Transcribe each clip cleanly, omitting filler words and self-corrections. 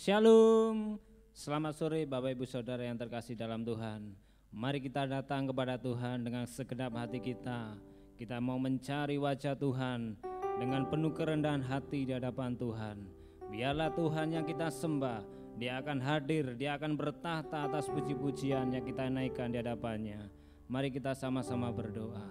Shalom, selamat sore Bapak Ibu Saudara yang terkasih dalam Tuhan. Mari kita datang kepada Tuhan dengan segenap hati kita. Kita mau mencari wajah Tuhan dengan penuh kerendahan hati di hadapan Tuhan. Biarlah Tuhan yang kita sembah, Dia akan hadir, Dia akan bertahta atas puji-pujian yang kita naikkan di hadapannya. Mari kita sama-sama berdoa.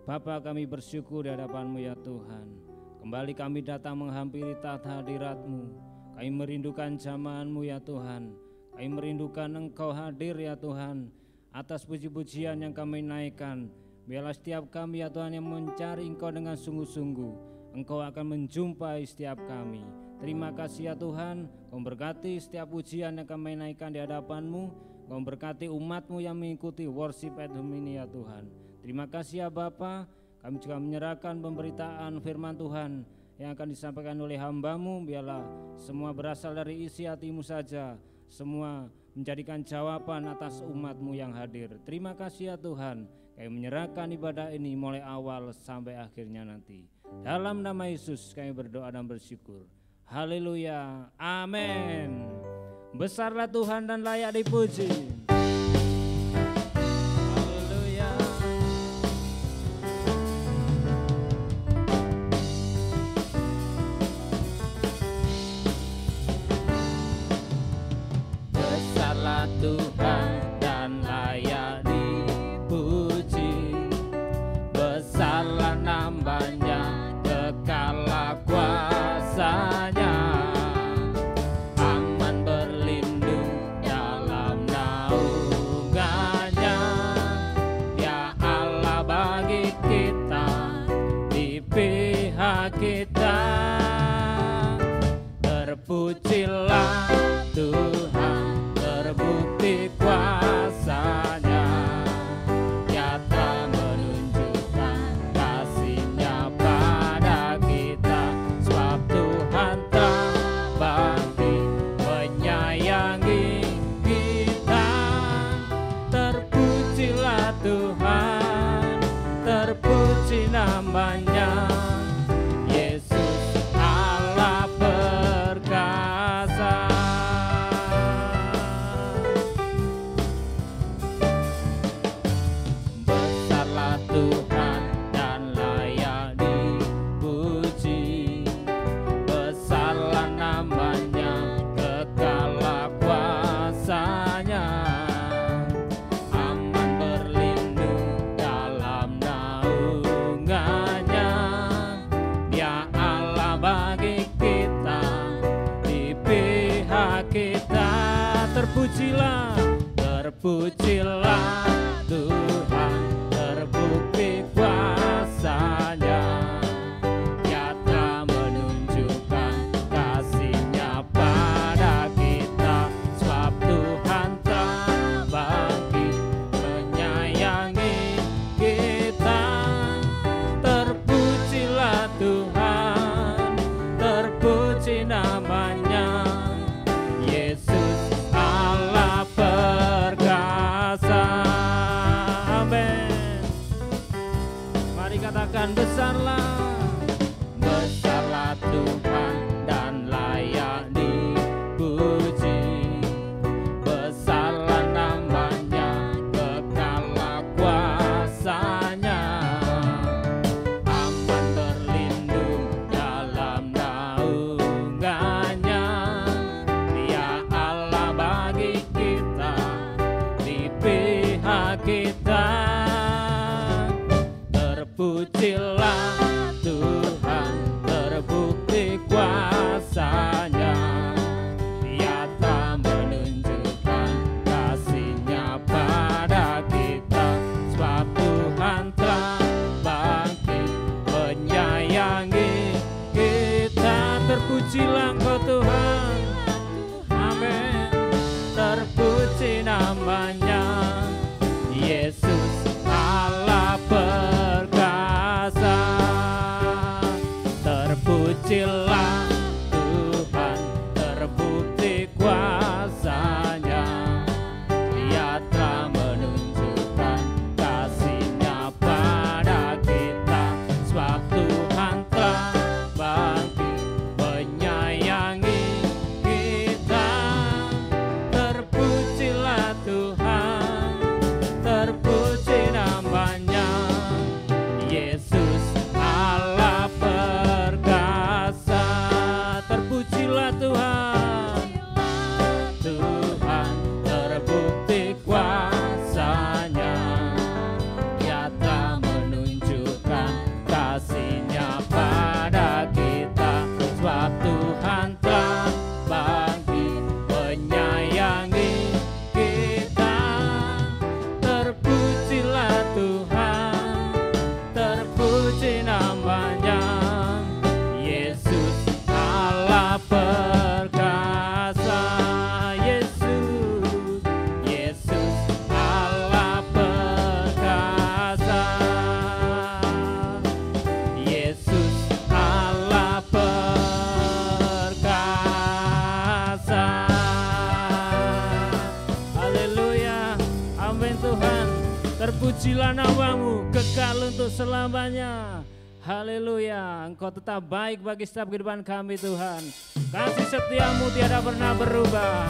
Bapa, kami bersyukur di hadapan-Mu ya Tuhan. Kembali kami datang menghampiri tahta hadirat-Mu. Kami merindukan jamahan-Mu ya Tuhan. Kami merindukan Engkau hadir ya Tuhan. Atas puji-pujian yang kami naikkan, biarlah setiap kami ya Tuhan yang mencari Engkau dengan sungguh-sungguh, Engkau akan menjumpai setiap kami. Terima kasih ya Tuhan. Kau berkati setiap pujian yang kami naikkan di hadapan-Mu. Kau berkati umat-Mu yang mengikuti worship at home ini ya Tuhan. Terima kasih ya Bapa. Kami juga menyerahkan pemberitaan firman Tuhan yang akan disampaikan oleh hamba-Mu. Biarlah semua berasal dari isi hati-Mu saja, semua menjadikan jawaban atas umat-Mu yang hadir. Terima kasih ya Tuhan. Kami menyerahkan ibadah ini mulai awal sampai akhirnya nanti. Dalam nama Yesus kami berdoa dan bersyukur. Haleluya, amin. Besarlah Tuhan dan layak dipuji. Tuhan dan layak dipuji, besarlah namanya, kekallah kuasanya, aman berlindung dalam naungannya. Ya Allah bagi kita, di pihak kita, terpujilah Tuhan. Terbukti kuasanya, nyata menunjukkan kasih-Nya pada kita. Sebab Tuhan telah bangkit menyayangi kita. Terpujilah Tuhan, terpuji namanya, Yesus Allah perkasa. Tuhan dan layak dipuji, besarlah namanya, kekallah kuasanya, aman berlindung dalam naungannya. Dia Allah bagi kita, di pihak kita. Terpujilah, terpujilah Tuhan. Terbukti kuasanya, nyata menunjukkan kasih-Nya pada kita. Sebab Tuhan telah bangkit menyayangi kita. Terpujilah Tuhan, terpuji namanya, Yesus Allah perkasa. Katakan besarlah, besarlah Tuhan dan layak dipuji, besarlah namanya, kekallah kuasanya, aman berlindung dalam naungannya. Dia Allah bagi kita, di pihak kita. Terpujilah Tuhan, terbukti kuasanya, nyata menunjukkan kasih-Nya pada kita. Sebab Tuhan telah bangkit menyayangi kita. Terpujilah Engkau Tuhan, amin. Terpuji namanya, Yesus Allah perkasa. Terpujilah Tuhan, terbukti kuasanya, Dia telah menunjukkan kasih-Nya pada kita. Sebab Tuhan telah bangkit menyayangi kita. Terpujilah namamu kekal untuk selamanya. Haleluya, Engkau tetap baik bagi setiap kehidupan kami Tuhan. Kasih setiamu tiada pernah berubah.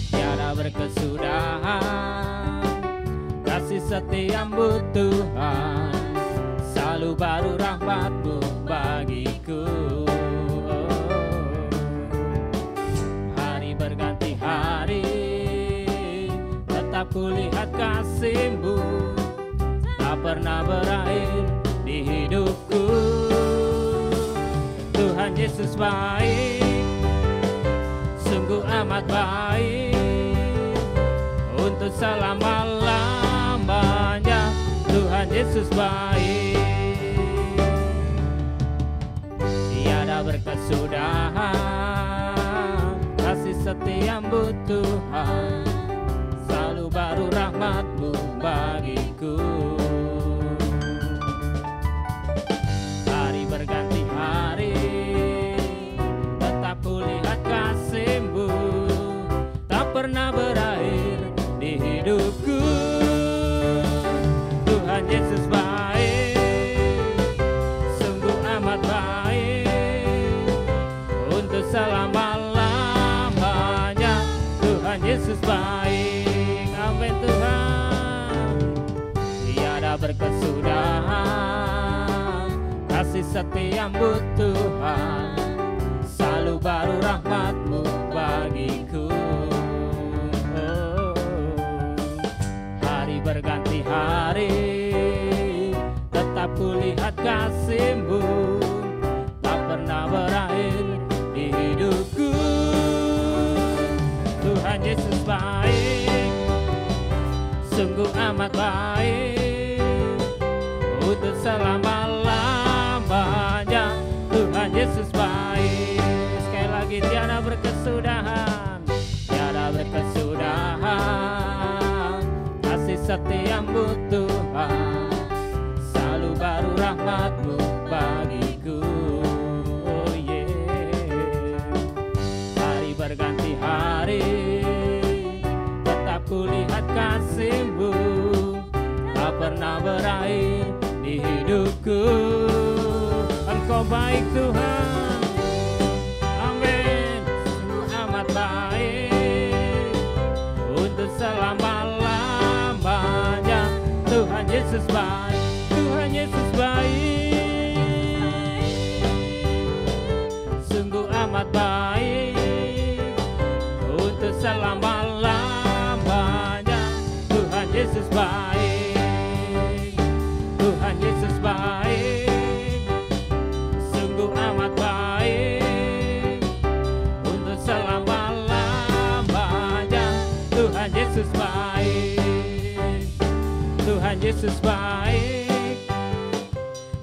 Tiada berkesudahan kasih setiamu Tuhan, selalu baru rahmat-Mu bagiku. Hari berganti hari, tetap kulihat kasih-Mu, tak pernah berakhir di hidupku. Tuhan Yesus baik, sungguh amat baik, untuk selama-lamanya. Tuhan Yesus baik, tiada berkesudahan kasih setiamu Tuhan, selalu baru rahmat-Mu bagiku. Hari berganti hari, tetap kulihat kasih-Mu, tak pernah berakhir di hidupku. Tuhan Yesus baik, sungguh amat baik, untuk selama-lamanya. Tuhan Yesus baik, amin Tuhan. Tiada berkesudahan kasih setiamu Tuhan, selalu baru rahmat-Mu bagiku. Hari berganti hari, tetap kulihat kasih-Mu, tak pernah berakhir di hidupku. Tuhan Yesus baik, sungguh amat baik, untuk selama-lamanya. Tuhan Yesus baik. Sekali lagi, tiada berkesudahan, tiada berkesudahan kasih setiamu Tuhan, selalu baru rahmat-Mu bagiku. Oh yeah. Hari berganti hari, tetap kulihat kasih-Mu, tak pernah berakhir di hidupku. Engkau baik Tuhan, amin. Sungguh amat baik, untuk selama-lamanya. Tuhan Yesus baik, Tuhan Yesus baik, sungguh amat baik, untuk selama-lamanya. Tuhan Yesus baik, Tuhan Yesus baik, sungguh amat baik, untuk selama-lamanya. Tuhan Yesus baik, Tuhan Yesus baik,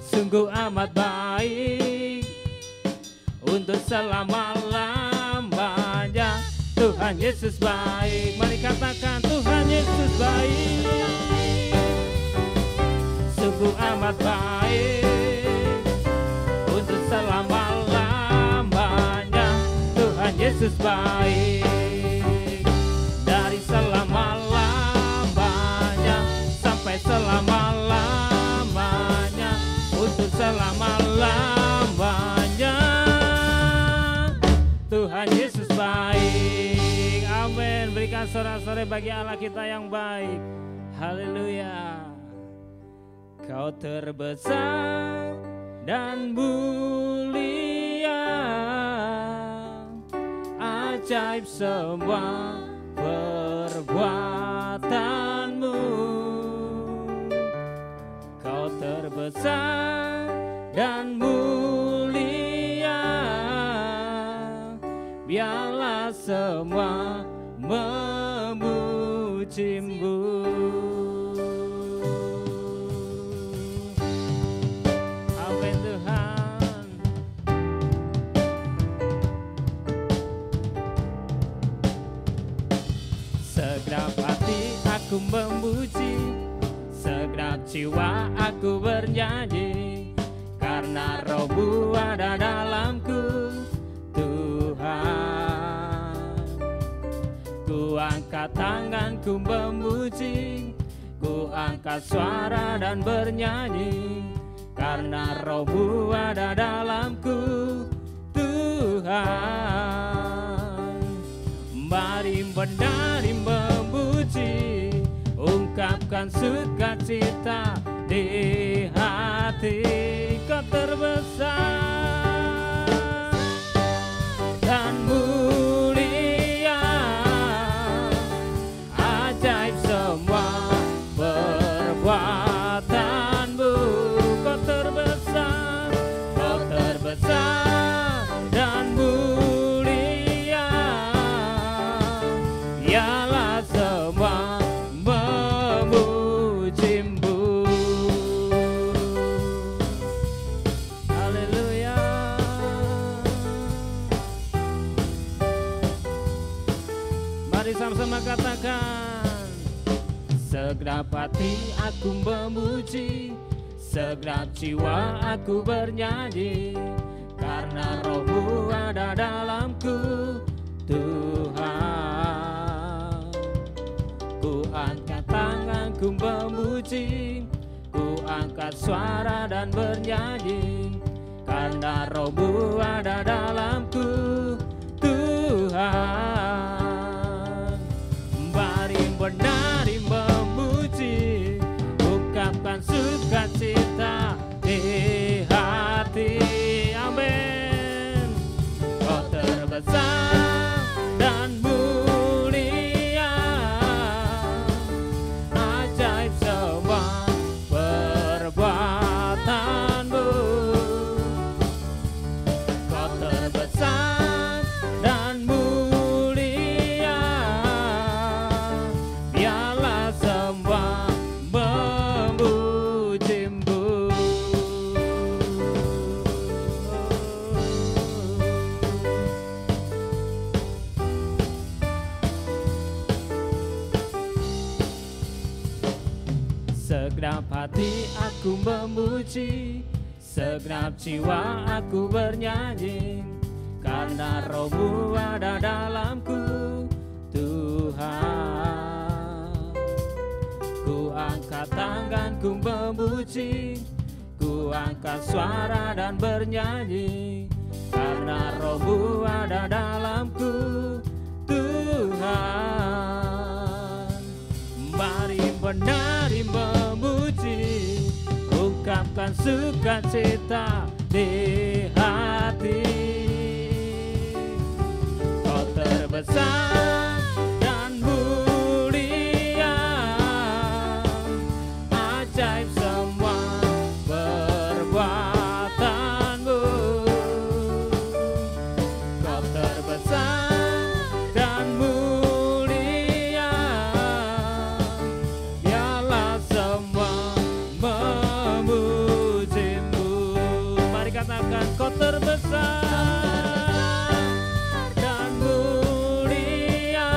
sungguh amat baik, untuk selama-lamanya. Tuhan Yesus baik. Mari katakan, Tuhan Yesus baik, sungguh amat baik, untuk selama-lamanya. Tuhan Yesus baik, dari selama-lamanya sampai selama-lamanya, untuk selama-lamanya. Tuhan Yesus baik, amin. Berikan sorak-sorai bagi Allah kita yang baik. Haleluya. Kau terbesar dan mulia, ajaib semua perbuatanmu. Kau terbesar dan mulia, biarlah semua memuji-Mu. Amin Tuhan. Segenap hati aku memuji, segenap jiwa aku bernyanyi, karena karena Roh-Mu ada dalamku, Tuhan. Ku angkat tanganku memuji, ku angkat suara dan bernyanyi, karena Roh-Mu ada dalamku, Tuhan. Mari menari memuji, ungkapkan sukacita di hati. Kau terbesar dan mulia, ajaib semua perbuatanmu. Kau terbesar dan mulia, ialah semua memuji-Mu. Haleluya. Mari sama-sama katakan, segenap hati aku memuji, segenap jiwa aku bernyanyi, karena Roh-Mu ada dalamku, Tuhan. Ku angkat tanganku memuji, ku angkat suara dan bernyanyi, karena Roh-Mu ada dalamku, Tuhan. Mari menari memuji, ungkapkan sukacita di hati. Amin. Kau terbesar dan mulia, ajaib semua perbuatanmu. Kau terbesar dan mulia, biarlah semua memuji-Mu. Segenap hati aku memuji, segenap jiwa aku bernyanyi, karena Roh-Mu ada dalamku, Tuhan. Ku angkat tanganku memuji, ku angkat suara dan bernyanyi, karena Roh-Mu ada dalamku, Tuhan. Mari menari memuji, ungkapkan sukacita di hati. Kau terbesar dan mulia, ajaib semua perbuatanmu. Kau terbesar dan mulia, biarlah semua memuji-Mu. Mari katakan, kau terbesar dan mulia,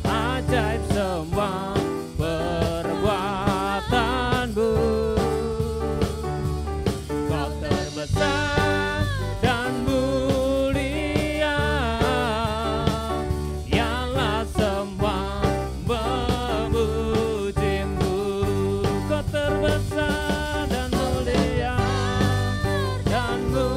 ajaib semua perbuatanmu. Kau terbesar dan mulia, ialah semua memuji-Mu. Kau terbesar dan mulia, dan mulia.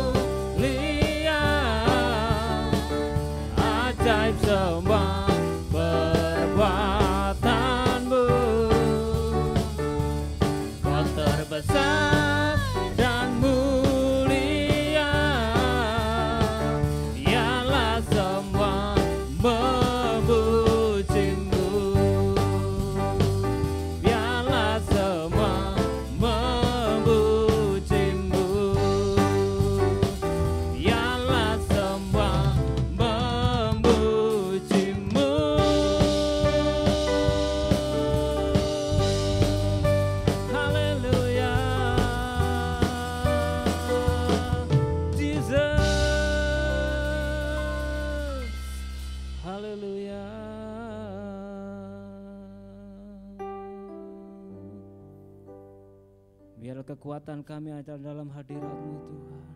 kekuatan kami ada dalam hadirat-Mu Tuhan.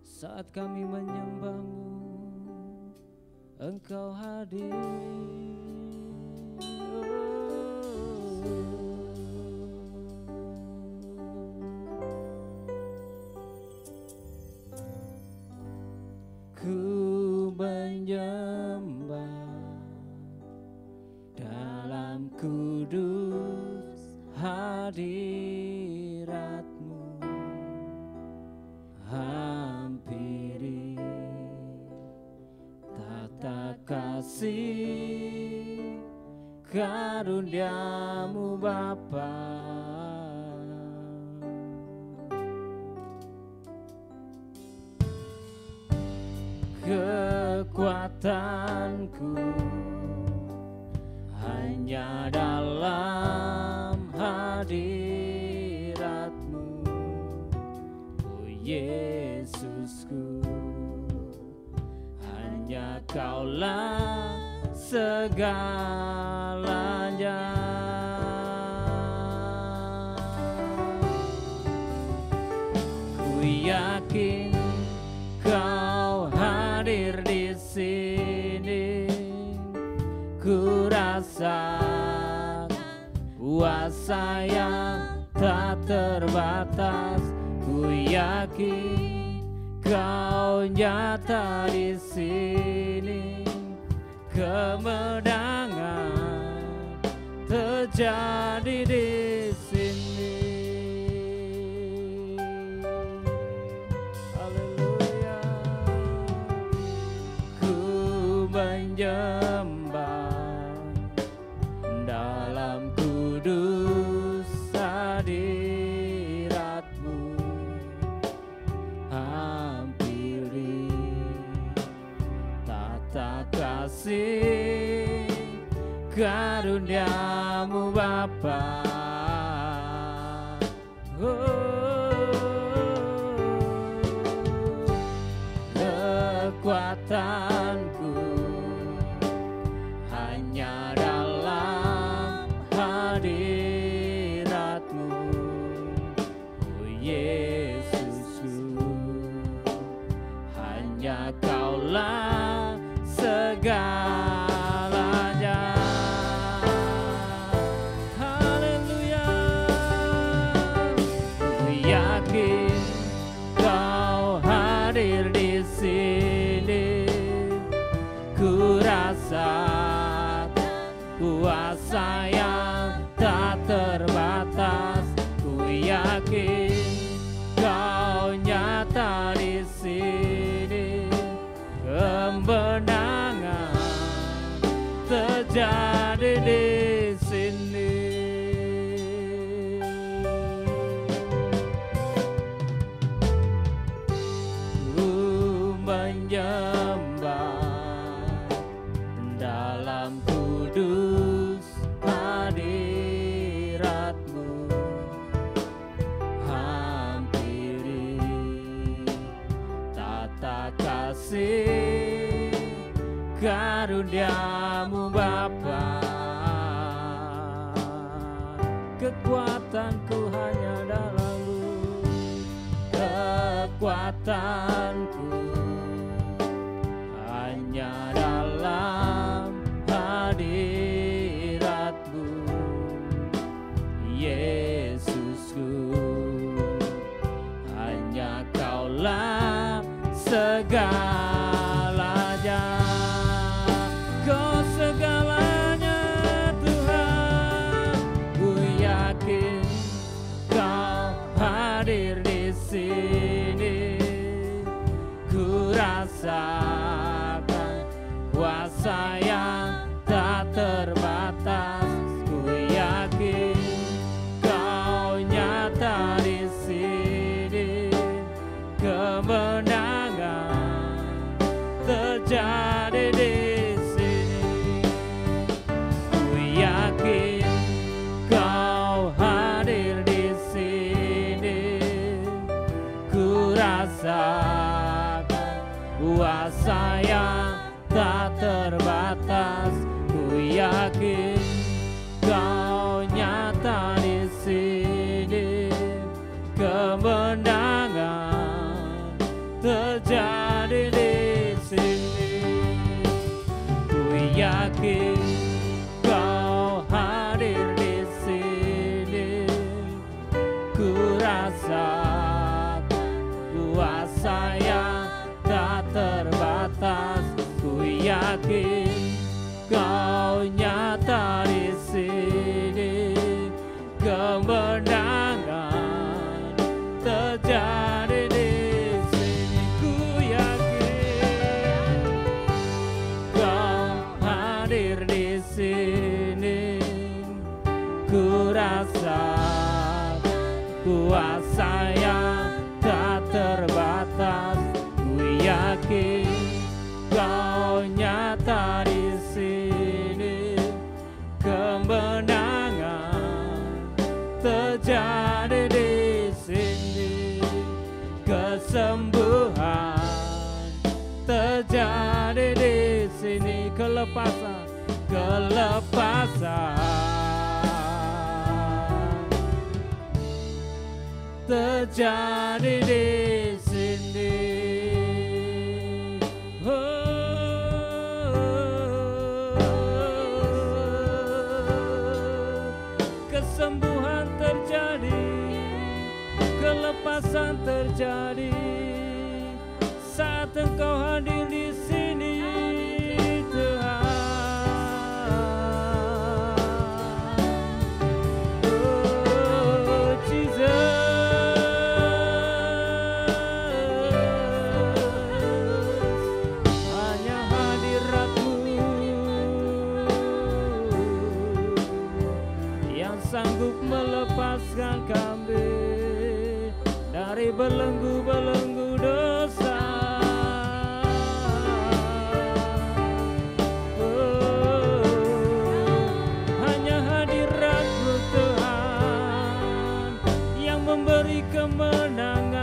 Saat kami menyembah-Mu, Engkau hadir. Ku menyembah dalam kudus hadirat-Mu, hampiri tata kasih karunia-Mu Bapa. Kekuatanku hanya dalam hadirat-Mu, oh Yesusku, hanya Kaulah segalanya. Ku yakin Kau hadir di sini, ku rasakan kuasa yang tak terbatas. Ku yakin Kau nyata di sini, kemenangan terjadi di sini. Haleluya. Ku menyembah dalam kudus hadirat-Mu, hampiri tata kasih karunia-Mu Bapa. Kekuatanku hanya dalam hadirat-Mu, oh Yesusku, hanya Kaulah segalanya. Haleluya. Ku yakin Kau hadir di sini, ku rasakan kuasa yang tak terbatas. Ku yakin Kau nyata di sini, kemenangan terjadi di sini. Ku menyembah dalam kudus hadirat-Mu, hampiri tata kasih karunia-Mu Bapa. Kekuatanku hanya dalam-Mu, kekuatanku hanya dalam hadirat-Mu, Yesusku, hanya Kaulah segalanya. Kau segalanya Tuhan, ku yakin Kau hadir di sini, ku rasakan kuasa yang tak terbatas. Ku yakin Kau nyata di sini, kemenangan terjadi di sini. Ku yakin Kau hadir di sini, ku rasakan kuasa yang tak terbatas. Ku yakin Kau nyata di sini, terbatas. Ku yakin Kau nyata di sini, kemenangan terjadi di sini, kesembuhan terjadi di sini, kelepasan terjadi di sini. Kesembuhan terjadi, kelepasan terjadi saat Engkau hadir di sini, Tuhan. Oh, Jesus. Hanya hadirat-Mu yang sanggup melepaskan kami dari belenggu-belenggu dosa. Hanya hadirat-Mu Tuhan yang memberi kemenangan.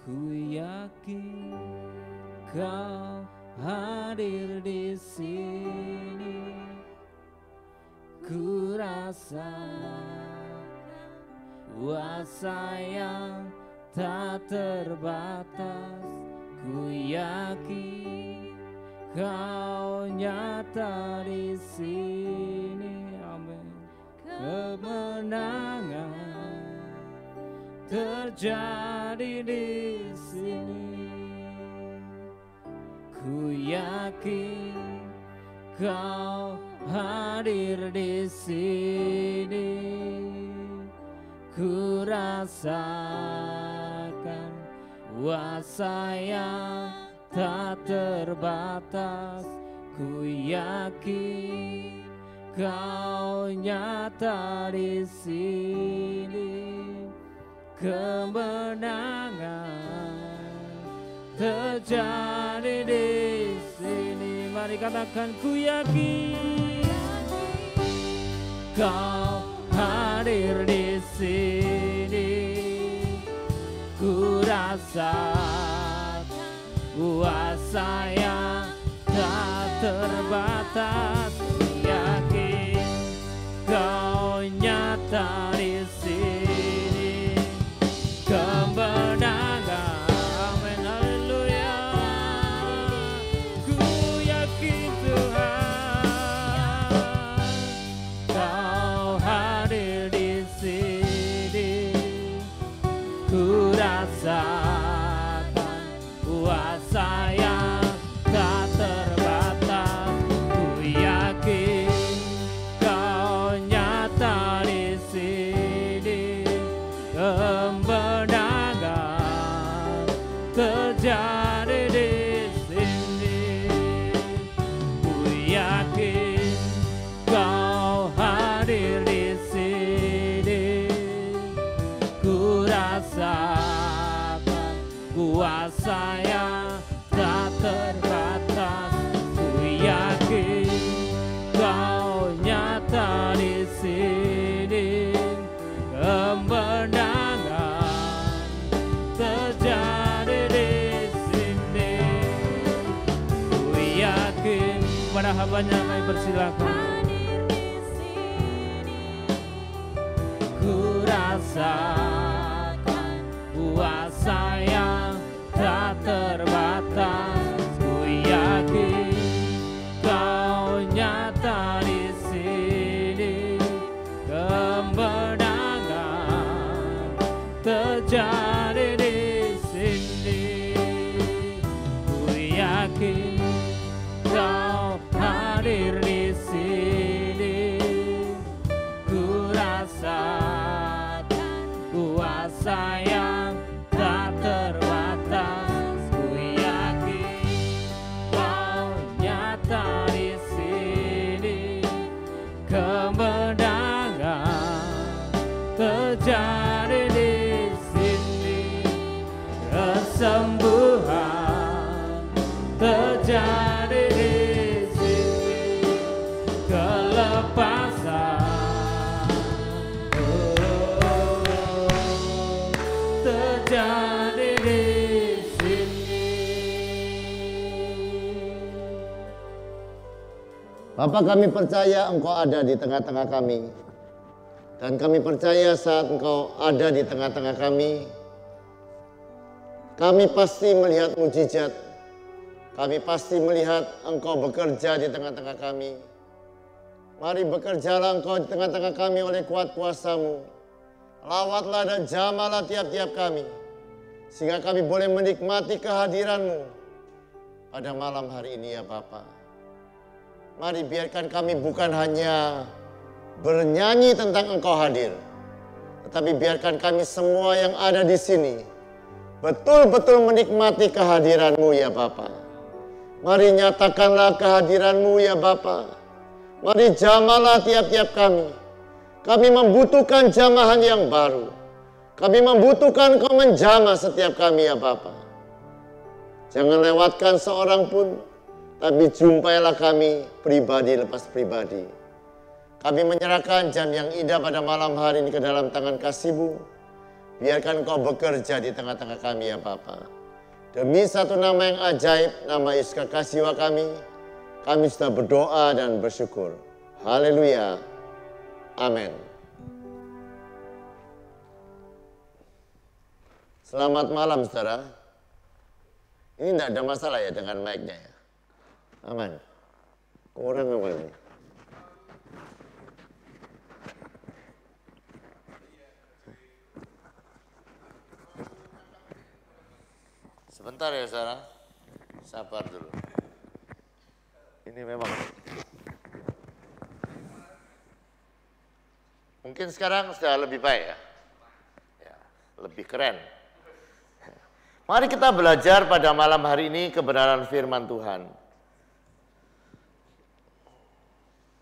Ku yakin Kau hadir di sini, ku rasa kuasa yang tak terbatas. Ku yakin Kau nyata di sini, amin. Kemenangan terjadi di sini, ku yakin Kau hadir di sini, ku rasakan kuasa yang tak terbatas. Ku yakin Kau nyata di sini, kemenangan terjadi di sini. Mari katakan, ku yakin Kau hadir di sini, ku rasakan kuasa yang tak terbatas. Ku yakin Kau nyata di sini, kemenangan, amin, haleluya. Ku yakin Tuhan Kau hadir di sini, ku rasakan kuasa yang tak terbatas. Ku yakin Kau nyata di sini, kemenangan terjadi di sini. Ku yakin Kau hadir di sini, ku rasakan kuasa yang tak terbatas. Ku yakin Kau nyata di sini, kemenangan terjadi di sini. Ku yakin, pada hambanya kami persilakan. Ku rasakan kuasa yang tak terbatas. Ku yakin Kau nyata di sini, kemenangan terjadi di sini. Ku yakin Kau hadir di sini. Ku rasakan kuasa yang tak terbatas. Ku yakin Kau nyata di sini. Kemenangan terjadi di sini. Kesembuhan terjadi di sini. Kelepasan terjadi di sini. Bapa, kami percaya Engkau ada di tengah-tengah kami. Dan kami percaya saat Engkau ada di tengah-tengah kami pasti melihat mujizat. Kami pasti melihat Engkau bekerja di tengah-tengah kami. Mari bekerjalah Engkau di tengah-tengah kami oleh kuat kuasa-Mu. Lawatlah dan jamalah tiap-tiap kami, sehingga kami boleh menikmati kehadiran-Mu pada malam hari ini ya Bapa. Mari biarkan kami bukan hanya bernyanyi tentang Engkau hadir, tetapi biarkan kami semua yang ada di sini betul-betul menikmati kehadiran-Mu ya Bapa. Mari nyatakanlah kehadiran-Mu ya Bapa. Mari jamalah tiap-tiap kami. Kami membutuhkan jamahan yang baru. Kami membutuhkan Kau menjamah setiap kami ya Bapa. Jangan lewatkan seorang pun, tapi jumpailah kami pribadi lepas pribadi. Kami menyerahkan jam yang indah pada malam hari ini ke dalam tangan kasih-Mu. Biarkan Kau bekerja di tengah-tengah kami ya Bapa. Demi satu nama yang ajaib, nama Yesus kekasih kami sudah berdoa dan bersyukur. Haleluya. Amin. Selamat malam saudara. Ini tidak ada masalah ya dengan mic-nya ya. Aman. Kurang apa ini? Sebentar ya saudara, sabar dulu. Ini memang. Mungkin sekarang sudah lebih baik ya. Ya, lebih keren. Mari kita belajar pada malam hari ini kebenaran firman Tuhan.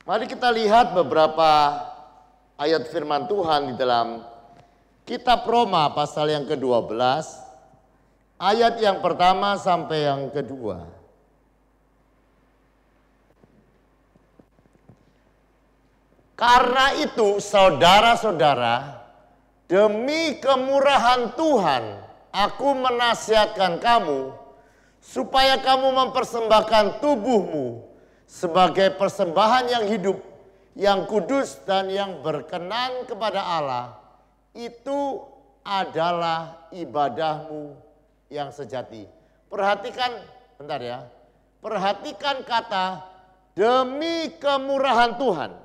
Mari kita lihat beberapa ayat firman Tuhan di dalam kitab Roma pasal yang ke-12. Ayat yang pertama sampai yang kedua. Karena itu saudara-saudara, demi kemurahan Tuhan, aku menasihatkan kamu, supaya kamu mempersembahkan tubuhmu sebagai persembahan yang hidup, yang kudus dan yang berkenan kepada Allah. Itu adalah ibadahmu yang sejati. Perhatikan, bentar ya. Perhatikan kata demi kemurahan Tuhan.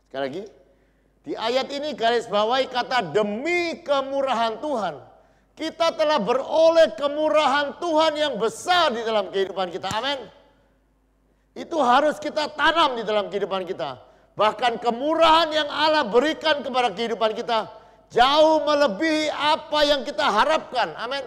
Sekali lagi, di ayat ini garis bawahi kata demi kemurahan Tuhan. Kita telah beroleh kemurahan Tuhan yang besar di dalam kehidupan kita. Amin. Itu harus kita tanam di dalam kehidupan kita. Bahkan kemurahan yang Allah berikan kepada kehidupan kita jauh melebihi apa yang kita harapkan. Amin.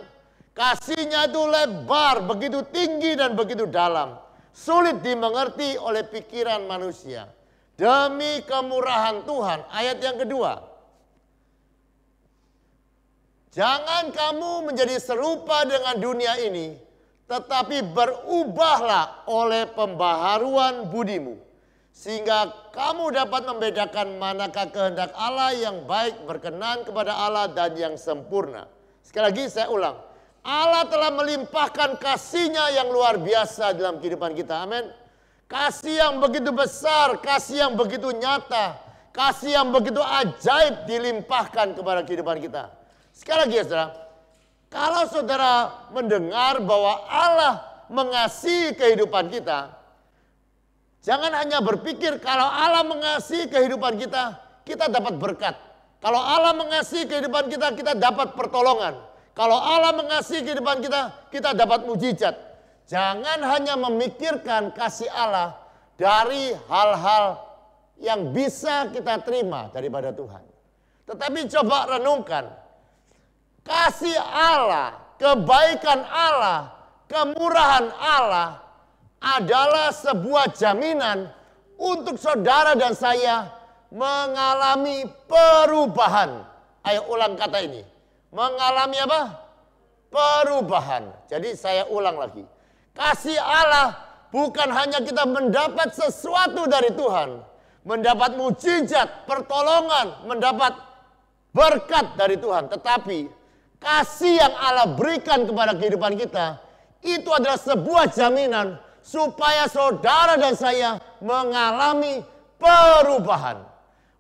Kasihnya itu lebar, begitu tinggi dan begitu dalam. Sulit dimengerti oleh pikiran manusia. Demi kemurahan Tuhan. Ayat yang kedua. Jangan kamu menjadi serupa dengan dunia ini, tetapi berubahlah oleh pembaharuan budimu, sehingga kamu dapat membedakan manakah kehendak Allah yang baik, berkenan kepada Allah dan yang sempurna. Sekali lagi saya ulang. Allah telah melimpahkan kasih-Nya yang luar biasa dalam kehidupan kita. Amin. Kasih yang begitu besar, kasih yang begitu nyata, kasih yang begitu ajaib dilimpahkan kepada kehidupan kita. Sekali lagi ya saudara, kalau saudara mendengar bahwa Allah mengasihi kehidupan kita, jangan hanya berpikir kalau Allah mengasihi kehidupan kita, kita dapat berkat. Kalau Allah mengasihi kehidupan kita, kita dapat pertolongan. Kalau Allah mengasihi kehidupan kita, kita dapat mujizat. Jangan hanya memikirkan kasih Allah dari hal-hal yang bisa kita terima daripada Tuhan. Tetapi coba renungkan, kasih Allah, kebaikan Allah, kemurahan Allah adalah sebuah jaminan untuk saudara dan saya mengalami perubahan. Ayo ulang kata ini. Mengalami apa? Perubahan. Jadi saya ulang lagi. Kasih Allah bukan hanya kita mendapat sesuatu dari Tuhan. Mendapat mujizat, pertolongan, mendapat berkat dari Tuhan. Tetapi kasih yang Allah berikan kepada kehidupan kita, itu adalah sebuah jaminan supaya saudara dan saya mengalami perubahan.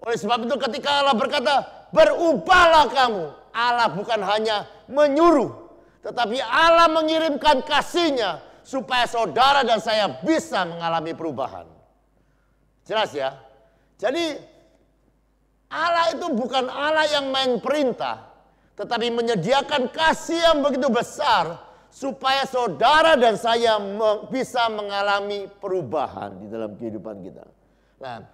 Oleh sebab itu ketika Allah berkata, berubahlah kamu. Allah bukan hanya menyuruh, tetapi Allah mengirimkan kasih-Nya supaya saudara dan saya bisa mengalami perubahan. Jelas ya? Jadi Allah itu bukan Allah yang main perintah, tetapi menyediakan kasih yang begitu besar supaya saudara dan saya bisa mengalami perubahan di dalam kehidupan kita. Nah,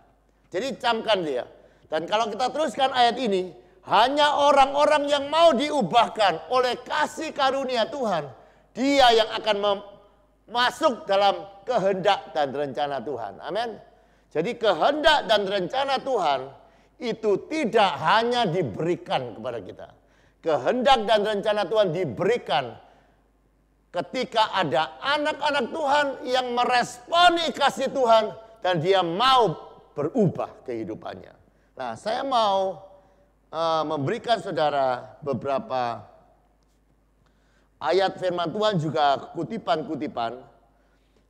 jadi camkan dia. Dan kalau kita teruskan ayat ini, hanya orang-orang yang mau diubahkan oleh kasih karunia Tuhan, dia yang akan masuk dalam kehendak dan rencana Tuhan. Amin. Jadi kehendak dan rencana Tuhan itu tidak hanya diberikan kepada kita. Kehendak dan rencana Tuhan diberikan ketika ada anak-anak Tuhan yang meresponi kasih Tuhan dan dia mau berubah kehidupannya. Nah, saya mau memberikan saudara beberapa ayat firman Tuhan juga kutipan-kutipan.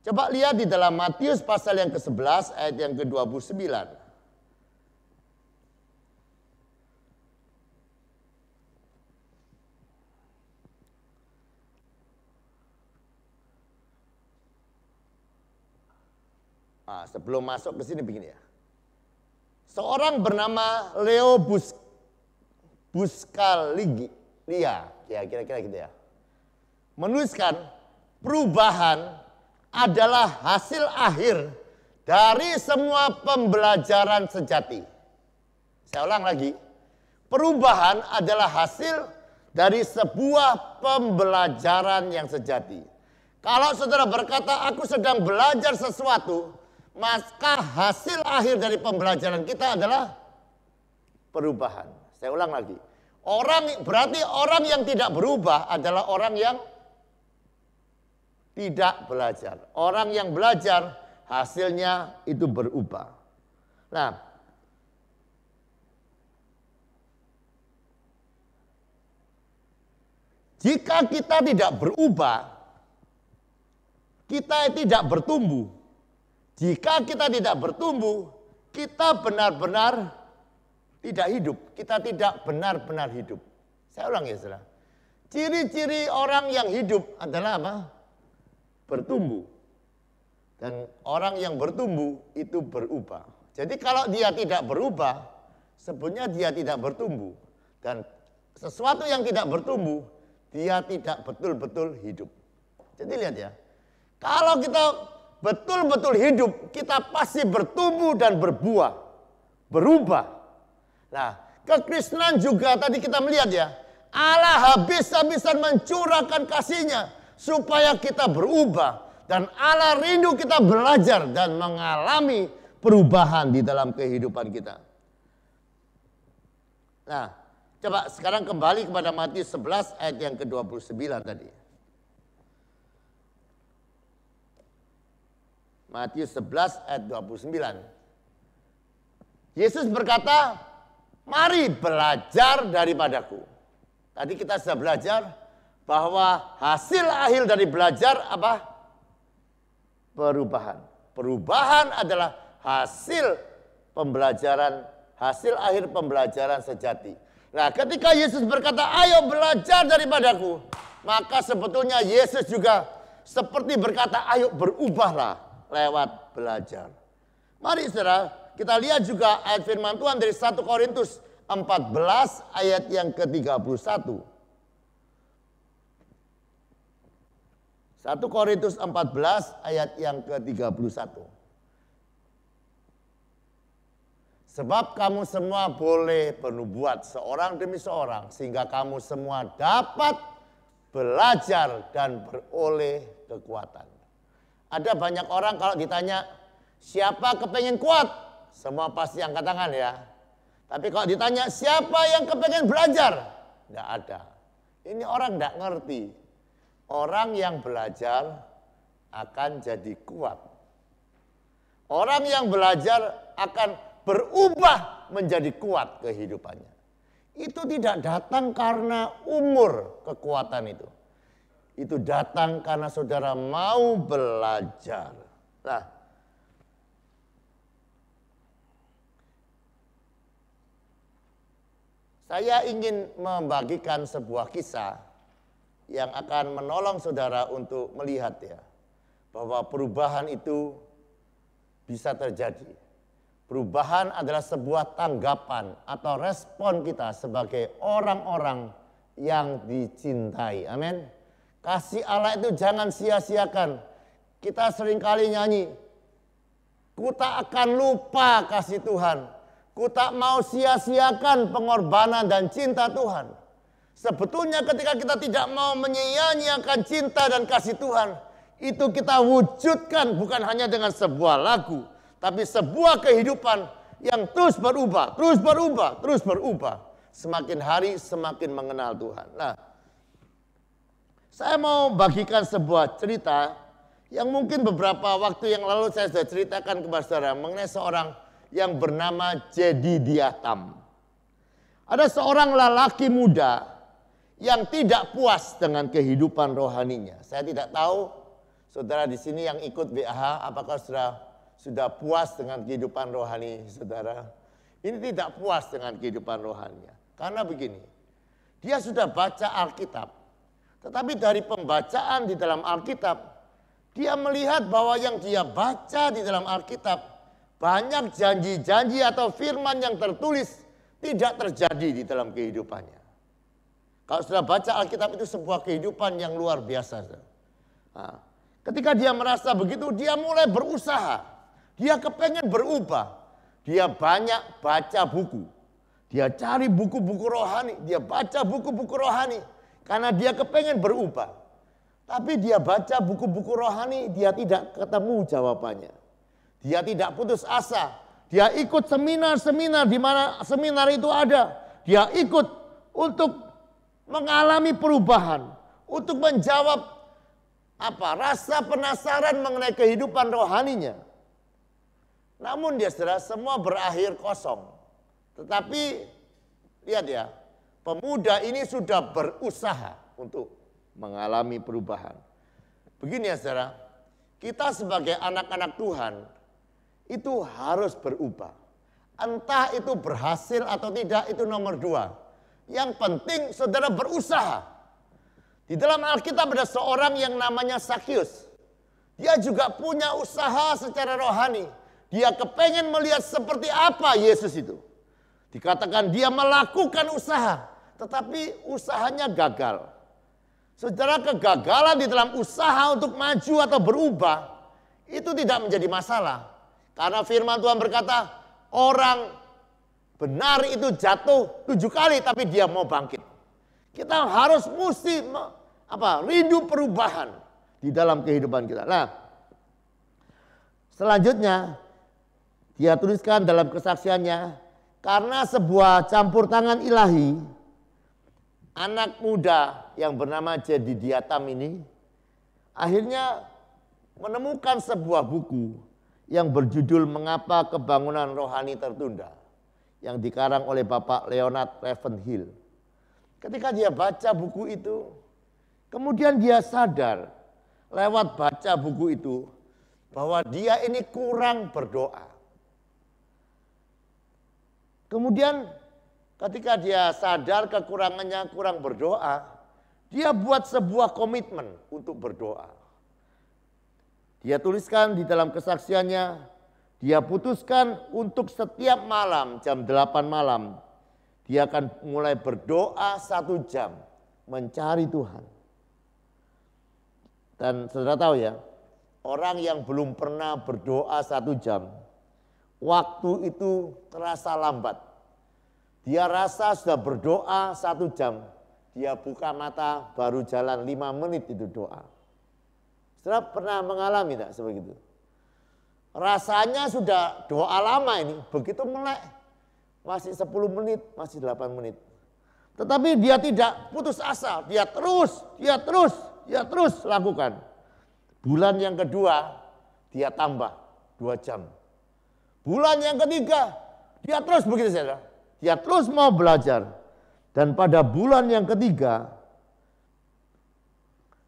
Coba lihat di dalam Matius pasal yang ke-11 ayat yang ke-29. Sebelum masuk ke sini begini ya. Seorang bernama Leo Buscaglia, ya kira-kira gitu ya, menuliskan perubahan adalah hasil akhir dari semua pembelajaran sejati. Saya ulang lagi, perubahan adalah hasil dari sebuah pembelajaran yang sejati. Kalau saudara berkata, aku sedang belajar sesuatu, maka hasil akhir dari pembelajaran kita adalah perubahan. Saya ulang lagi. Berarti orang yang tidak berubah adalah orang yang tidak belajar. Orang yang belajar hasilnya itu berubah. Nah, jika kita tidak berubah, kita tidak bertumbuh. Jika kita tidak bertumbuh, kita benar-benar tidak hidup. Kita tidak benar-benar hidup. Saya ulang ya saudara. Ciri-ciri orang yang hidup adalah apa? Bertumbuh. Dan orang yang bertumbuh itu berubah. Jadi kalau dia tidak berubah, sebenarnya dia tidak bertumbuh. Dan sesuatu yang tidak bertumbuh, dia tidak betul-betul hidup. Jadi lihat ya. Kalau kita betul-betul hidup, kita pasti bertumbuh dan berbuah, berubah. Nah, kekristenan juga tadi kita melihat ya, Allah habis-habisan mencurahkan kasih-Nya supaya kita berubah. Dan Allah rindu kita belajar dan mengalami perubahan di dalam kehidupan kita. Nah, coba sekarang kembali kepada Matius 11 ayat yang ke-29 tadi. Matius 11 ayat 29. Yesus berkata, mari belajar daripadaku. Tadi kita sudah belajar bahwa hasil akhir dari belajar apa? Perubahan. Perubahan adalah hasil pembelajaran, hasil akhir pembelajaran sejati. Nah, ketika Yesus berkata, ayo belajar daripadaku, maka sebetulnya Yesus juga seperti berkata, ayo berubahlah lewat belajar. Mari saudara, kita lihat juga ayat firman Tuhan dari 1 Korintus 14 ayat yang ke-31. 1 Korintus 14 ayat yang ke-31. Sebab kamu semua boleh bernubuat seorang demi seorang, sehingga kamu semua dapat belajar dan beroleh kekuatan. Ada banyak orang kalau ditanya, siapa kepengen kuat? Semua pasti angkat tangan ya. Tapi kalau ditanya, siapa yang kepengen belajar? Tidak ada. Ini orang tidak ngerti. Orang yang belajar akan jadi kuat. Orang yang belajar akan berubah menjadi kuat kehidupannya. Itu tidak datang karena umur kekuatan itu. Itu datang karena saudara mau belajar. Nah, saya ingin membagikan sebuah kisah yang akan menolong saudara untuk melihat ya, bahwa perubahan itu bisa terjadi. Perubahan adalah sebuah tanggapan atau respon kita sebagai orang-orang yang dicintai. Amin. Kasih Allah itu jangan sia-siakan. Kita seringkali nyanyi, ku tak akan lupa kasih Tuhan. Ku tak mau sia-siakan pengorbanan dan cinta Tuhan. Sebetulnya ketika kita tidak mau menyia-nyiakan cinta dan kasih Tuhan, itu kita wujudkan bukan hanya dengan sebuah lagu, tapi sebuah kehidupan yang terus berubah, terus berubah, terus berubah. Semakin hari semakin mengenal Tuhan. Nah, saya mau bagikan sebuah cerita yang mungkin beberapa waktu yang lalu saya sudah ceritakan kepada saudara mengenai seorang yang bernama Jedidiah Tam. Ada seorang lelaki muda yang tidak puas dengan kehidupan rohaninya. Saya tidak tahu saudara di sini yang ikut BAH, apakah saudara sudah puas dengan kehidupan rohani saudara? Ini tidak puas dengan kehidupan rohaninya. Karena begini, dia sudah baca Alkitab. Tetapi dari pembacaan di dalam Alkitab, dia melihat bahwa yang dia baca di dalam Alkitab, banyak janji-janji atau firman yang tertulis tidak terjadi di dalam kehidupannya. Kalau sudah baca Alkitab itu sebuah kehidupan yang luar biasa. Nah, ketika dia merasa begitu, dia mulai berusaha. Dia kepengen berubah. Dia banyak baca buku. Dia cari buku-buku rohani. Dia baca buku-buku rohani. Karena dia kepengen berubah. Tapi dia baca buku-buku rohani, dia tidak ketemu jawabannya. Dia tidak putus asa. Dia ikut seminar-seminar di mana seminar itu ada. Dia ikut untuk mengalami perubahan, untuk menjawab rasa penasaran mengenai kehidupan rohaninya. Namun dia saudara, semua berakhir kosong. Tetapi lihat ya, pemuda ini sudah berusaha untuk mengalami perubahan. Begini ya saudara, kita sebagai anak-anak Tuhan itu harus berubah. Entah itu berhasil atau tidak, itu nomor 2. Yang penting saudara berusaha. Di dalam Alkitab ada seorang yang namanya Sakius. Dia juga punya usaha secara rohani. Dia kepengen melihat seperti apa Yesus itu. Dikatakan dia melakukan usaha, tetapi usahanya gagal. Saudara, kegagalan di dalam usaha untuk maju atau berubah itu tidak menjadi masalah. Karena firman Tuhan berkata, orang benar itu jatuh 7 kali tapi dia mau bangkit. Kita harus rindu perubahan di dalam kehidupan kita. Nah, selanjutnya dia tuliskan dalam kesaksiannya, karena sebuah campur tangan ilahi, anak muda yang bernama Jedidiah Tam ini akhirnya menemukan sebuah buku yang berjudul Mengapa Kebangunan Rohani Tertunda, yang dikarang oleh Bapak Leonard Ravenhill. Ketika dia baca buku itu, kemudian dia sadar lewat baca buku itu bahwa dia ini kurang berdoa. Kemudian ketika dia sadar kekurangannya kurang berdoa, dia buat sebuah komitmen untuk berdoa. Dia tuliskan di dalam kesaksiannya, dia putuskan untuk setiap malam jam 8 malam dia akan mulai berdoa 1 jam mencari Tuhan. Dan saudara tahu ya, orang yang belum pernah berdoa 1 jam, waktu itu terasa lambat. Dia rasa sudah berdoa 1 jam, dia buka mata baru jalan 5 menit itu doa. Saudara pernah mengalami tidak seperti itu? Rasanya sudah doa lama ini, begitu melek, masih 10 menit, masih 8 menit. Tetapi dia tidak putus asa, dia terus lakukan. Bulan yang kedua, dia tambah 2 jam. Bulan yang ketiga, dia terus begitu saudara. Dia terus mau belajar. Dan pada bulan yang ketiga,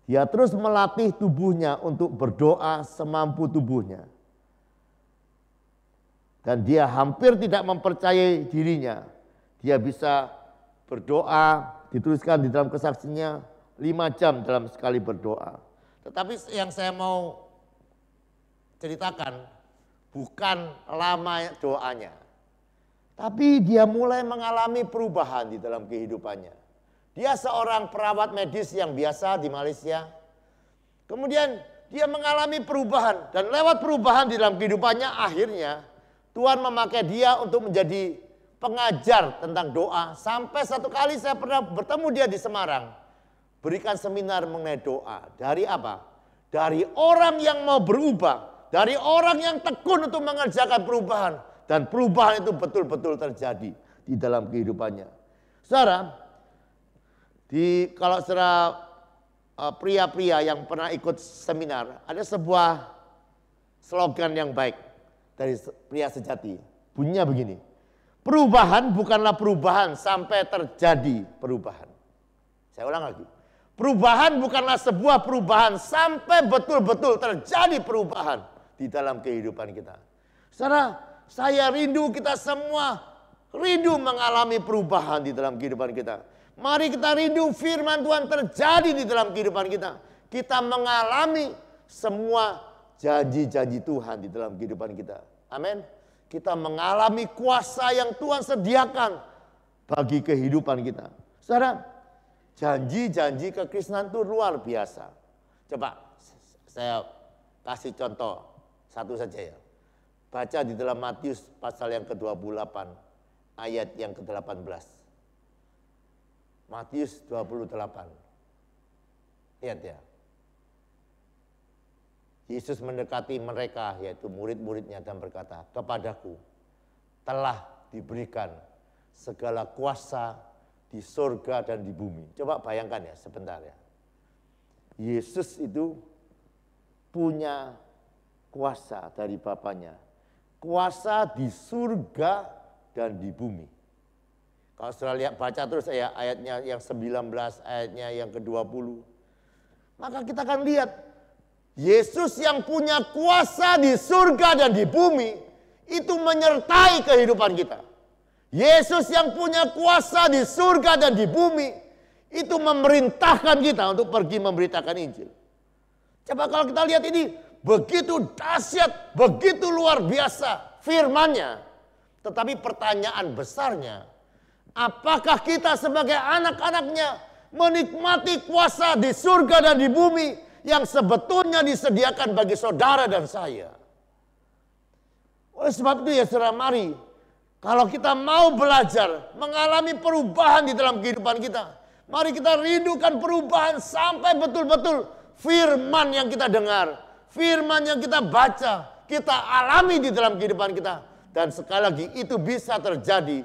dia terus melatih tubuhnya untuk berdoa semampu tubuhnya. Dan dia hampir tidak mempercayai dirinya. Dia bisa berdoa, dituliskan di dalam kesaksiannya 5 jam dalam sekali berdoa. Tetapi yang saya mau ceritakan bukan lama doanya. Tapi dia mulai mengalami perubahan di dalam kehidupannya. Dia seorang perawat medis yang biasa di Malaysia. Kemudian dia mengalami perubahan. Dan lewat perubahan di dalam kehidupannya akhirnya Tuhan memakai dia untuk menjadi pengajar tentang doa. Sampai satu kali saya pernah bertemu dia di Semarang. Berikan seminar mengenai doa. Dari apa? Dari orang yang mau berubah. Dari orang yang tekun untuk mengerjakan perubahan. Dan perubahan itu betul-betul terjadi di dalam kehidupannya. Saudara, kalau saudara pria-pria yang pernah ikut seminar, ada sebuah slogan yang baik dari pria sejati. Bunyinya begini, perubahan bukanlah perubahan sampai terjadi perubahan. Saya ulang lagi, perubahan bukanlah sebuah perubahan sampai betul-betul terjadi perubahan di dalam kehidupan kita. Saudara, saya rindu kita semua rindu mengalami perubahan di dalam kehidupan kita. Mari kita rindu firman Tuhan terjadi di dalam kehidupan kita. Kita mengalami semua janji-janji Tuhan di dalam kehidupan kita. Amin. Kita mengalami kuasa yang Tuhan sediakan bagi kehidupan kita. Saudara, janji-janji kekristenan itu luar biasa. Coba saya kasih contoh satu saja ya. Baca di dalam Matius pasal yang ke-28 ayat yang ke-18. Matius 28. Lihat ya. Yesus mendekati mereka yaitu murid-muridnya dan berkata, "Kepadaku telah diberikan segala kuasa di surga dan di bumi." Coba bayangkan ya sebentar ya. Yesus itu punya kuasa dari Bapaknya. Kuasa di surga dan di bumi. Kalau saudara lihat baca terus ya ayatnya yang 19, ayatnya yang ke-20. Maka kita akan lihat Yesus yang punya kuasa di surga dan di bumi itu menyertai kehidupan kita. Yesus yang punya kuasa di surga dan di bumi itu memerintahkan kita untuk pergi memberitakan Injil. Coba kalau kita lihat ini begitu dahsyat, begitu luar biasa firman-Nya. Tetapi pertanyaan besarnya, apakah kita sebagai anak-anak-Nya menikmati kuasa di surga dan di bumi yang sebetulnya disediakan bagi saudara dan saya? Oleh sebab itu ya saudara, mari kalau kita mau belajar mengalami perubahan di dalam kehidupan kita, mari kita rindukan perubahan sampai betul-betul firman yang kita dengar, firman yang kita baca, kita alami di dalam kehidupan kita. Dan sekali lagi itu bisa terjadi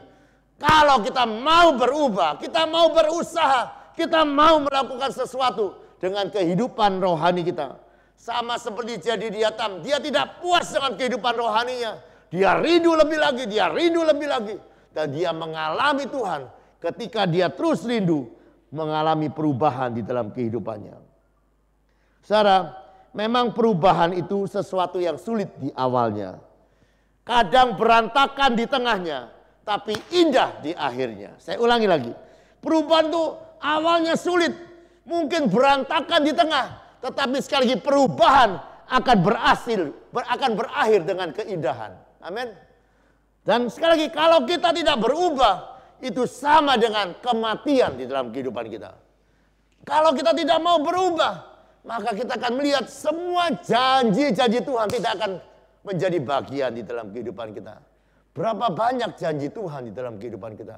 kalau kita mau berubah, kita mau berusaha, kita mau melakukan sesuatu dengan kehidupan rohani kita. Sama seperti jadi Diatam, dia tidak puas dengan kehidupan rohaninya. Dia rindu lebih lagi, dia rindu lebih lagi. Dan dia mengalami Tuhan ketika dia terus rindu mengalami perubahan di dalam kehidupannya. Saudara, memang perubahan itu sesuatu yang sulit di awalnya. Kadang berantakan di tengahnya, tapi indah di akhirnya. Saya ulangi lagi. Perubahan itu awalnya sulit, mungkin berantakan di tengah, tetapi sekali lagi perubahan akan berakhir dengan keindahan. Amin. Dan sekali lagi kalau kita tidak berubah, itu sama dengan kematian di dalam kehidupan kita. Kalau kita tidak mau berubah, maka kita akan melihat semua janji-janji Tuhan tidak akan menjadi bagian di dalam kehidupan kita. Berapa banyak janji Tuhan di dalam kehidupan kita.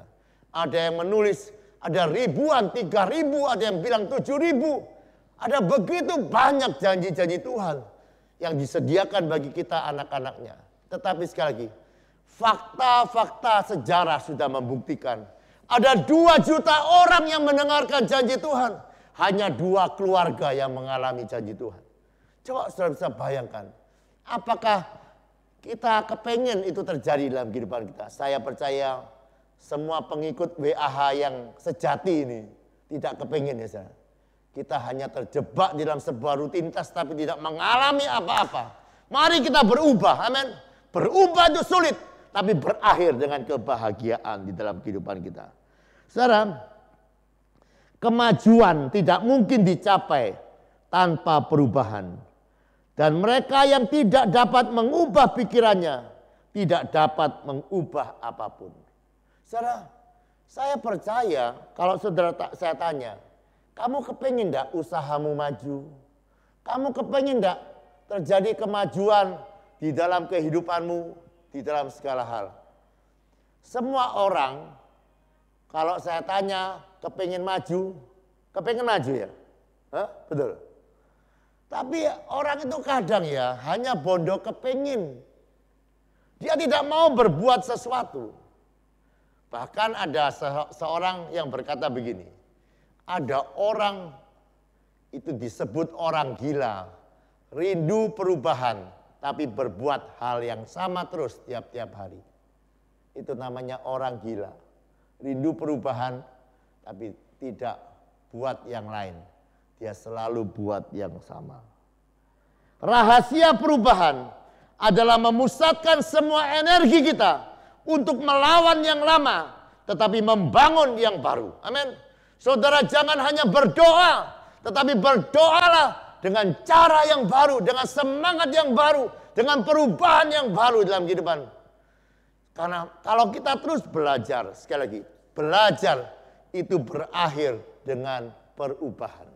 Ada yang menulis, ada ribuan, 3.000, ada yang bilang 7.000. Ada begitu banyak janji-janji Tuhan yang disediakan bagi kita anak-anaknya. Tetapi sekali lagi, fakta-fakta sejarah sudah membuktikan. Ada 2 juta orang yang mendengarkan janji Tuhan. Hanya 2 keluarga yang mengalami janji Tuhan. Coba saudara bisa bayangkan. Apakah kita kepengen itu terjadi dalam kehidupan kita? Saya percaya semua pengikut WAH yang sejati ini tidak kepengen ya saudara. Kita hanya terjebak di dalam sebuah rutinitas tapi tidak mengalami apa-apa. Mari kita berubah, amin. Berubah itu sulit, tapi berakhir dengan kebahagiaan di dalam kehidupan kita. Saudara, kemajuan tidak mungkin dicapai tanpa perubahan. Dan mereka yang tidak dapat mengubah pikirannya, tidak dapat mengubah apapun. Saudara, saya percaya kalau saudara saya tanya, kamu kepengen enggak usahamu maju? Kamu kepengen enggak terjadi kemajuan di dalam kehidupanmu, di dalam segala hal? Semua orang, kalau saya tanya kepengen maju ya? Hah? Betul. Tapi orang itu kadang ya hanya bodoh kepengen. Dia tidak mau berbuat sesuatu. Bahkan ada seorang yang berkata begini. Ada orang itu disebut orang gila. Rindu perubahan tapi berbuat hal yang sama terus tiap-tiap hari. Itu namanya orang gila. Rindu perubahan tapi tidak buat yang lain. Dia selalu buat yang sama. Rahasia perubahan adalah memusatkan semua energi kita untuk melawan yang lama, tetapi membangun yang baru. Amin. Saudara jangan hanya berdoa, tetapi berdoalah dengan cara yang baru, dengan semangat yang baru, dengan perubahan yang baru dalam kehidupan. Karena kalau kita terus belajar, sekali lagi, belajar itu berakhir dengan perubahan.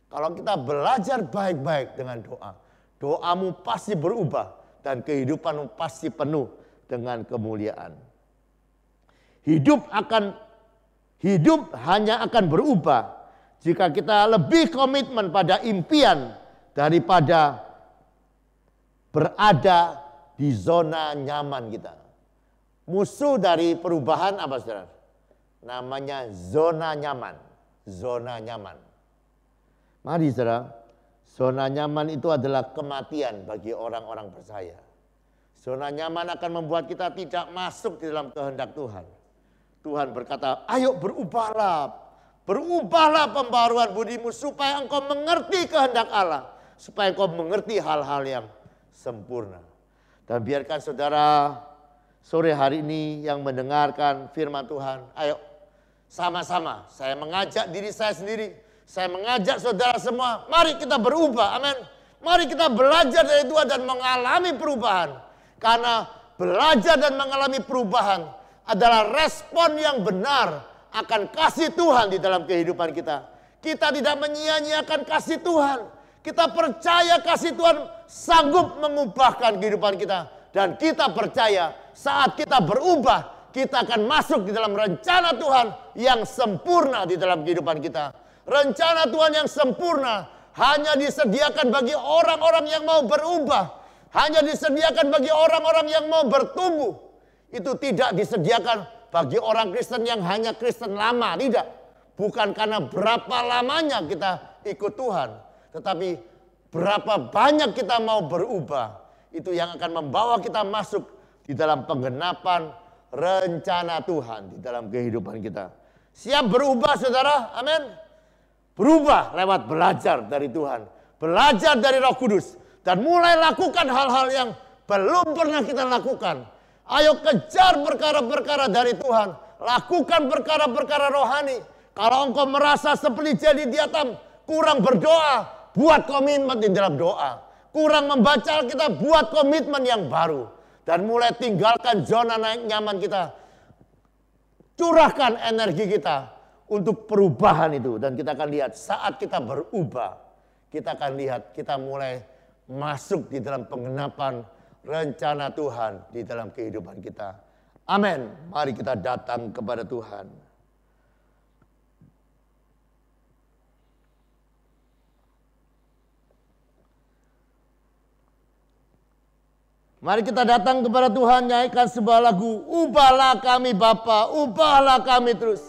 Kalau kita belajar baik-baik dengan doa, doamu pasti berubah dan kehidupanmu pasti penuh dengan kemuliaan. Hidup hanya akan berubah jika kita lebih komitmen pada impian daripada berada di zona nyaman kita. Musuh dari perubahan apa saudara? Namanya zona nyaman. Zona nyaman. Mari saudara, zona nyaman itu adalah kematian bagi orang-orang percaya. Zona nyaman akan membuat kita tidak masuk di dalam kehendak Tuhan. Tuhan berkata, ayo berubahlah. Berubahlah pembaruan budimu supaya engkau mengerti kehendak Allah. Supaya engkau mengerti hal-hal yang sempurna. Dan biarkan saudara sore hari ini yang mendengarkan firman Tuhan. Ayo sama-sama saya mengajak diri saya sendiri. Saya mengajak saudara semua, mari kita berubah, amin. Mari kita belajar dari Tuhan dan mengalami perubahan. Karena belajar dan mengalami perubahan adalah respon yang benar akan kasih Tuhan di dalam kehidupan kita. Kita tidak menyia-nyiakan kasih Tuhan. Kita percaya kasih Tuhan sanggup mengubahkan kehidupan kita. Dan kita percaya saat kita berubah, kita akan masuk di dalam rencana Tuhan yang sempurna di dalam kehidupan kita. Rencana Tuhan yang sempurna hanya disediakan bagi orang-orang yang mau berubah. Hanya disediakan bagi orang-orang yang mau bertumbuh. Itu tidak disediakan bagi orang Kristen yang hanya Kristen lama. Tidak. Bukan karena berapa lamanya kita ikut Tuhan. Tetapi berapa banyak kita mau berubah. Itu yang akan membawa kita masuk di dalam penggenapan rencana Tuhan di dalam kehidupan kita. Siap berubah saudara? Amin. Berubah lewat belajar dari Tuhan. Belajar dari Roh Kudus. Dan mulai lakukan hal-hal yang belum pernah kita lakukan. Ayo kejar perkara-perkara dari Tuhan. Lakukan perkara-perkara rohani. Kalau engkau merasa seperti jadi diatam, kurang berdoa, buat komitmen di dalam doa. Kurang membaca Alkitab, buat komitmen yang baru. Dan mulai tinggalkan zona nyaman kita. curahkan energi kita untuk perubahan itu. Dan kita akan lihat saat kita berubah, kita akan lihat kita mulai masuk di dalam penggenapan rencana Tuhan di dalam kehidupan kita. Amin. Mari kita datang kepada Tuhan. Mari kita datang kepada Tuhan, nyanyikan sebuah lagu, ubahlah kami Bapa, ubahlah kami terus.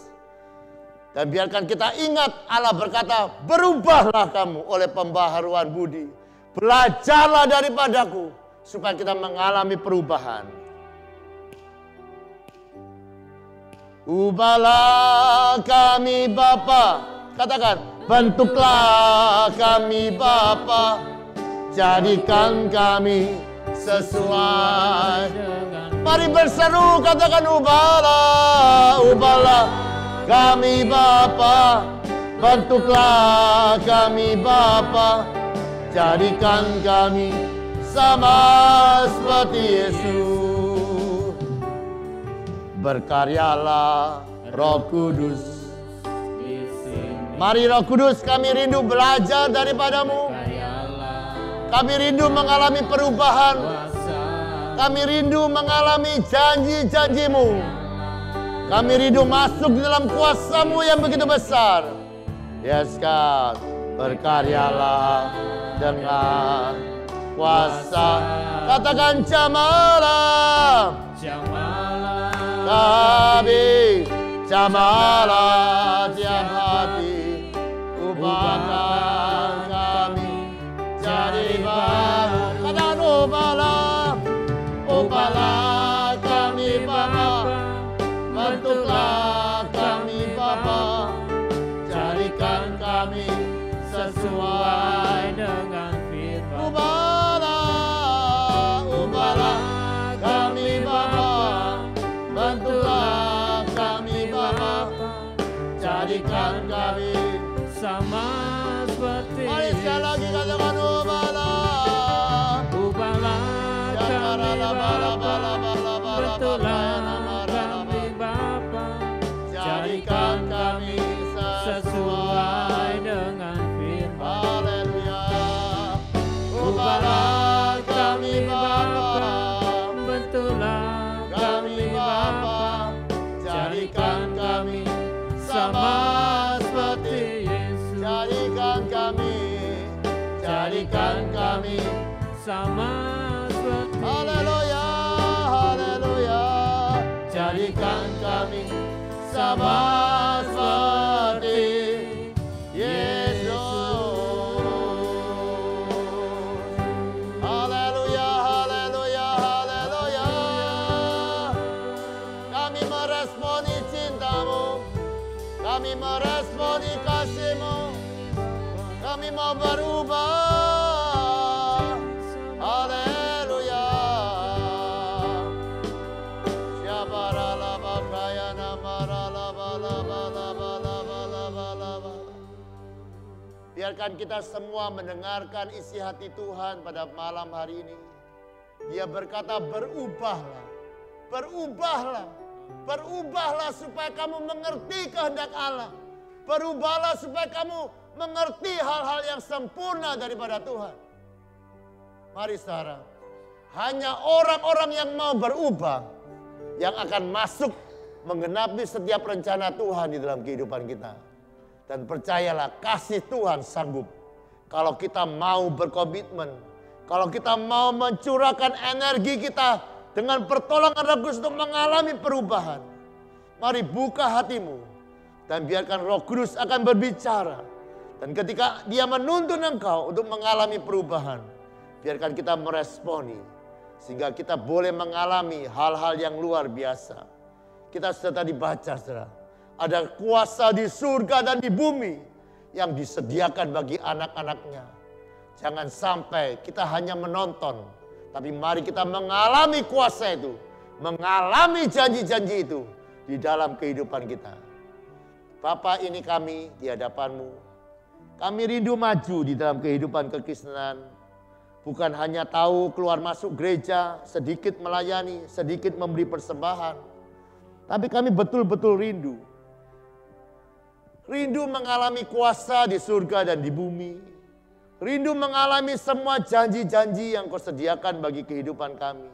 Dan biarkan kita ingat Allah berkata, berubahlah kamu oleh pembaharuan budi. Belajarlah daripadaku, supaya kita mengalami perubahan. Ubahlah kami Bapa, katakan, bentuklah kami Bapa, jadikan kami sesuai dengan. Mari berseru, katakan ubahlah, ubahlah kami Bapa, bentuklah kami Bapa, jadikan kami sama seperti Yesus. Berkaryalah Roh Kudus. Mari Roh Kudus, kami rindu belajar daripadamu. Kami rindu mengalami perubahan. Kami rindu mengalami janji-janjimu. Kami rindu masuk di dalam kuasa-Mu yang begitu besar. Yes God, berkaryalah dengan kuasa. Katakan jamalah. Kami jamalah tiap hati. Ubahkan kami jadi baru. Katakan ubahlah, ubahlah kami Bapa, bentuklah kami Bapa, jadikan kami sesuai dengan firman. Ubahlah, ubahlah kami Bapa, bentuklah kami Bapa, jadikan kami sama seperti. Mari sekali lagi katakan ubahlah, ubahlah kami Bapa, bentuklah kami Bapa, jadikan kami sesuai dengan firman. Haleluya. Ubahlah kami Bapa, bentuklah kami Bapa, jadikan kami sama seperti Yesus. Jadikan kami sama seperti. Haleluya, haleluya. Jadikan kami sama seperti Yesus. Haleluya, haleluya, haleluya. Kami meresponi cinta-Mu, kami meresponi kasih-Mu, kami mau berubah. Haleluya. Biarkan kita semua mendengarkan isi hati Tuhan pada malam hari ini. Dia berkata, berubahlah, berubahlah, berubahlah supaya kamu mengerti kehendak Allah. Berubahlah supaya kamu mengerti hal-hal yang sempurna daripada Tuhan. Mari saudara, hanya orang-orang yang mau berubah yang akan masuk menggenapi setiap rencana Tuhan di dalam kehidupan kita. Dan percayalah, kasih Tuhan sanggup. Kalau kita mau berkomitmen, kalau kita mau mencurahkan energi kita dengan pertolongan Roh Kudus untuk mengalami perubahan. Mari buka hatimu dan biarkan Roh Kudus akan berbicara. Dan ketika Dia menuntun engkau untuk mengalami perubahan, biarkan kita meresponi sehingga kita boleh mengalami hal-hal yang luar biasa. Kita sudah tadi baca, saudara. Ada kuasa di surga dan di bumi yang disediakan bagi anak-anaknya. Jangan sampai kita hanya menonton, tapi mari kita mengalami kuasa itu, mengalami janji-janji itu di dalam kehidupan kita. Bapa, ini kami di hadapan-Mu. Kami rindu maju di dalam kehidupan kekristenan. Bukan hanya tahu keluar masuk gereja, sedikit melayani, sedikit memberi persembahan. Tapi kami betul-betul rindu. Rindu mengalami kuasa di surga dan di bumi. Rindu mengalami semua janji-janji yang Kau sediakan bagi kehidupan kami.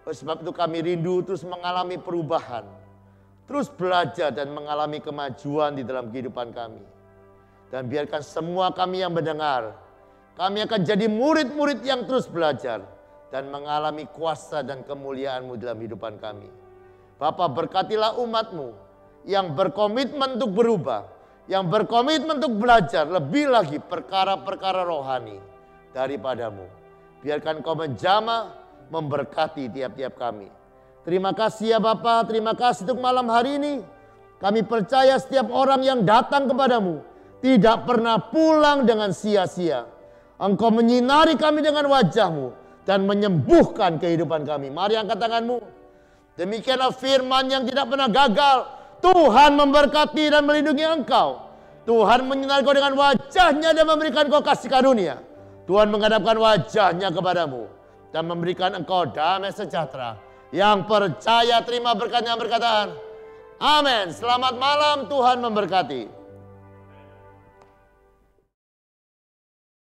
Oleh sebab itu kami rindu terus mengalami perubahan. Terus belajar dan mengalami kemajuan di dalam kehidupan kami. Dan biarkan semua kami yang mendengar, kami akan jadi murid-murid yang terus belajar dan mengalami kuasa dan kemuliaan-Mu dalam kehidupan kami. Bapa, berkatilah umat-Mu yang berkomitmen untuk berubah, yang berkomitmen untuk belajar lebih lagi perkara-perkara rohani daripada-Mu. Biarkan Kau menjamah, memberkati tiap-tiap kami. Terima kasih ya Bapa, terima kasih untuk malam hari ini. Kami percaya setiap orang yang datang kepadamu tidak pernah pulang dengan sia-sia. Engkau menyinari kami dengan wajah-Mu dan menyembuhkan kehidupan kami. Mari angkat tangan-Mu. Demikianlah firman yang tidak pernah gagal. Tuhan memberkati dan melindungi engkau. Tuhan menyinari kau dengan wajah-Nya dan memberikan kau kasih karunia. Tuhan menghadapkan wajah-Nya kepadamu dan memberikan engkau damai sejahtera. Yang percaya terima berkat yang berkata, amin. Selamat malam, Tuhan memberkati.